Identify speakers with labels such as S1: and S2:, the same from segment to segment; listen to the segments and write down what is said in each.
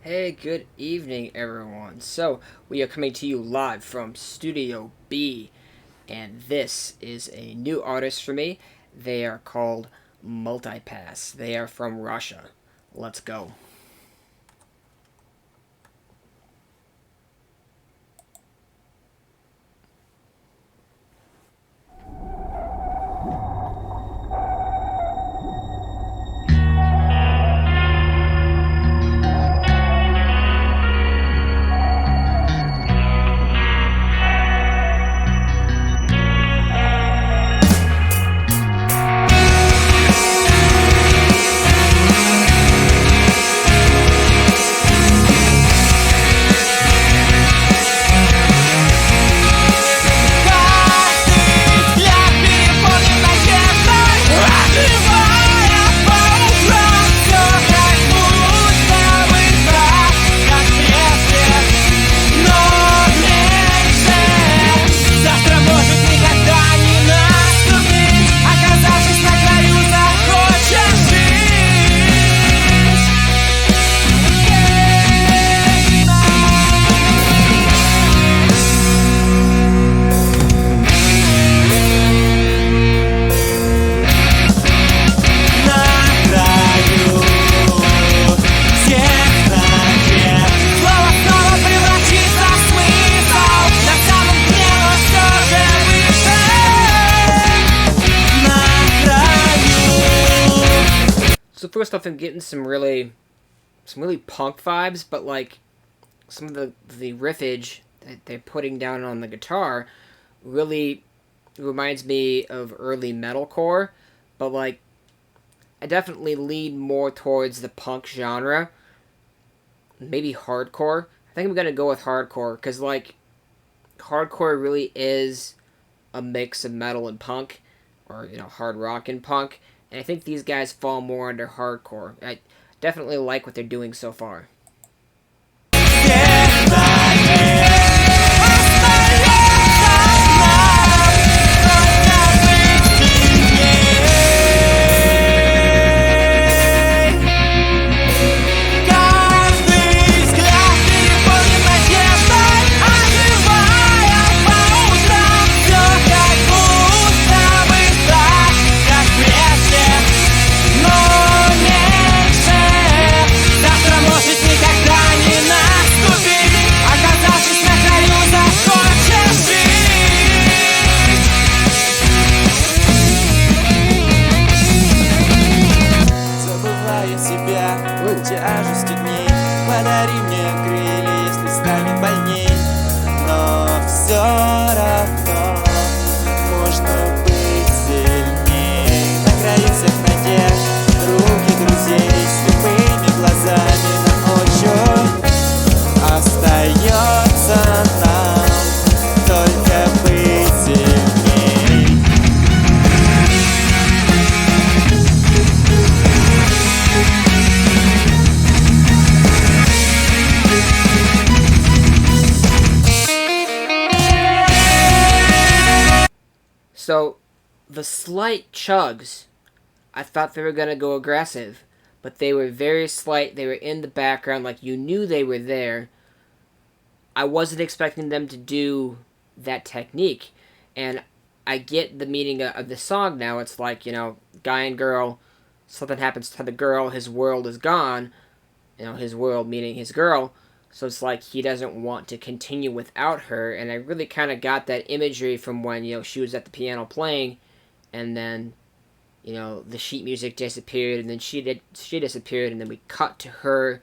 S1: Hey, good evening, everyone. So, we are coming to you live from Studio B, and this is a new artist for me. They are called Multipass. They are from Russia. Let's go.
S2: Завтра может никогда не наступить, оказавшись на краю, захочешь жить. На краю всех надежд слово снова превратится в смысл. На самом дне он все же выше. На краю.
S1: So first off, I'm getting some really punk vibes, but like some of the riffage that they're putting down on the guitar really reminds me of early metalcore, but like I definitely lean more towards the punk genre, maybe hardcore. I think I'm gonna go with hardcore because like hardcore really is a mix of metal and punk, or hard rock and punk, and I think these guys fall more under hardcore. I definitely like what they're doing so far.
S2: Всех надежд остается нам только быть сильней. Каждый взгляд переполнен надеждой, оживая по утрам. Все как будто бы так, как прежде, но меньше. Завтра может никогда не наступить, оказавшись на краю, захочешь жить. Забываю себя в тяжести дней. Подари мне крылья, если станет больней. Но все равно можно быть сильней. На краю всех надежд, руки друзей, слепыми глазами на ощупь. Остается нам только быть сильней.
S1: So, the slight chugs, I thought they were going to go aggressive, but they were very slight. They were in the background, like you knew they were there. I wasn't expecting them to do that technique, and I get the meaning of the song now. It's like, guy and girl, something happens to the girl, his world is gone. His world meaning his girl. So it's like he doesn't want to continue without her, and I really kind of got that imagery from when, she was at the piano playing, and then, the sheet music disappeared, and then she disappeared, and then we cut to her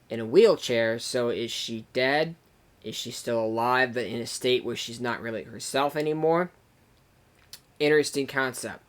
S1: in a wheelchair. So is she dead? Is she still alive, but in a state where she's not really herself anymore? Interesting concept.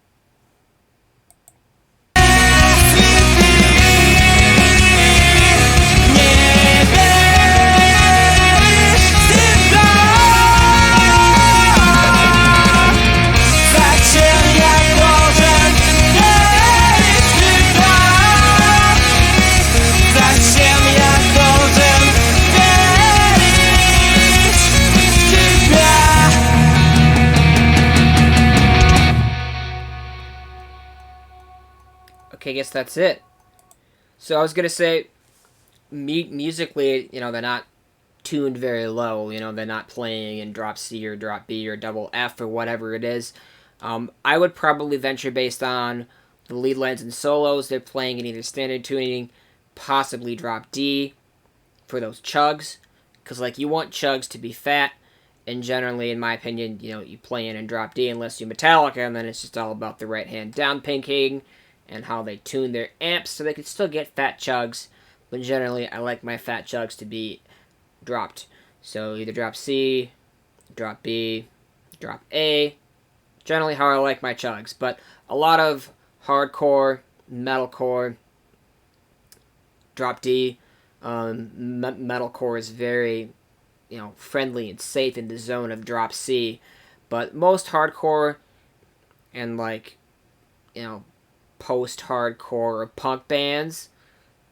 S1: Okay, I guess that's it. So I was gonna say, musically, they're not tuned very low. They're not playing in drop C or drop B or double F or whatever it is. I would probably venture based on the lead lines and solos. They're playing in either standard tuning, possibly drop D for those chugs. Because, like, you want chugs to be fat. And generally, in my opinion, you play in drop D unless you're Metallica, and then it's just all about the right hand down pinking and how they tune their amps so they can still get fat chugs. But generally, I like my fat chugs to be dropped. So either drop C, drop B, drop A. Generally, how I like my chugs. But a lot of hardcore, metalcore, drop D. Metalcore is very friendly and safe in the zone of drop C, but most hardcore and post-hardcore or punk bands,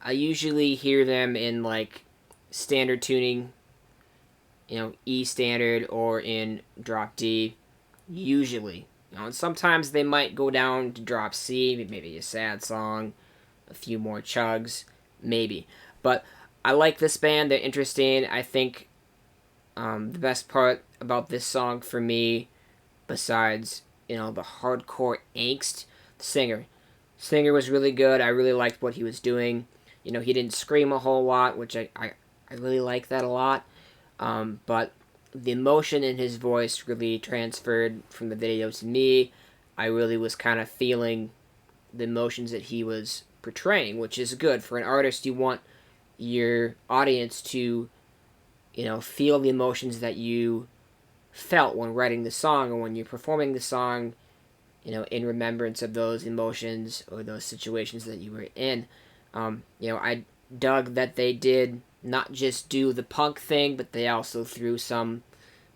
S1: I usually hear them in standard tuning, E standard or in drop D, usually. And sometimes they might go down to drop C, maybe a sad song, a few more chugs, maybe. But I like this band, they're interesting. I think the best part about this song for me, besides, the hardcore angst, the singer. Singer was really good. I really liked what he was doing. He didn't scream a whole lot, which I really like that a lot. But the emotion in his voice really transferred from the video to me. I really was kind of feeling the emotions that he was portraying, which is good. For an artist, you want your audience to feel the emotions that you felt when writing the song or when you're performing the song, in remembrance of those emotions or those situations that you were in. I dug that they did not just do the punk thing, but they also threw some,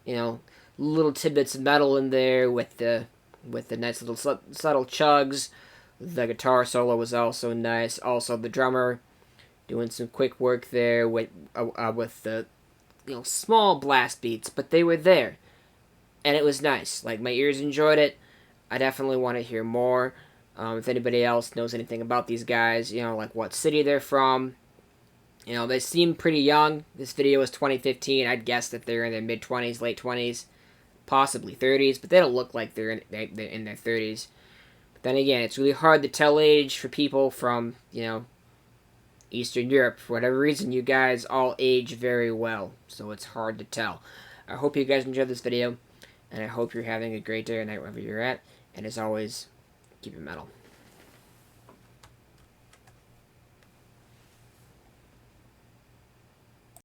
S1: little tidbits of metal in there with the nice little subtle chugs. The guitar solo was also nice. Also, the drummer doing some quick work there with the small blast beats, but they were there, and it was nice. Like, my ears enjoyed it. I definitely want to hear more. If anybody else knows anything about these guys, what city they're from, they seem pretty young. This video was 2015. I'd guess that they're in their mid-20s, late 20s, possibly 30s, but they don't look like they're in their 30s. But then again, it's really hard to tell age for people from, Eastern Europe. For whatever reason, you guys all age very well, so it's hard to tell. I hope you guys enjoyed this video, and I hope you're having a great day or night wherever you're at. And as always, keep it metal.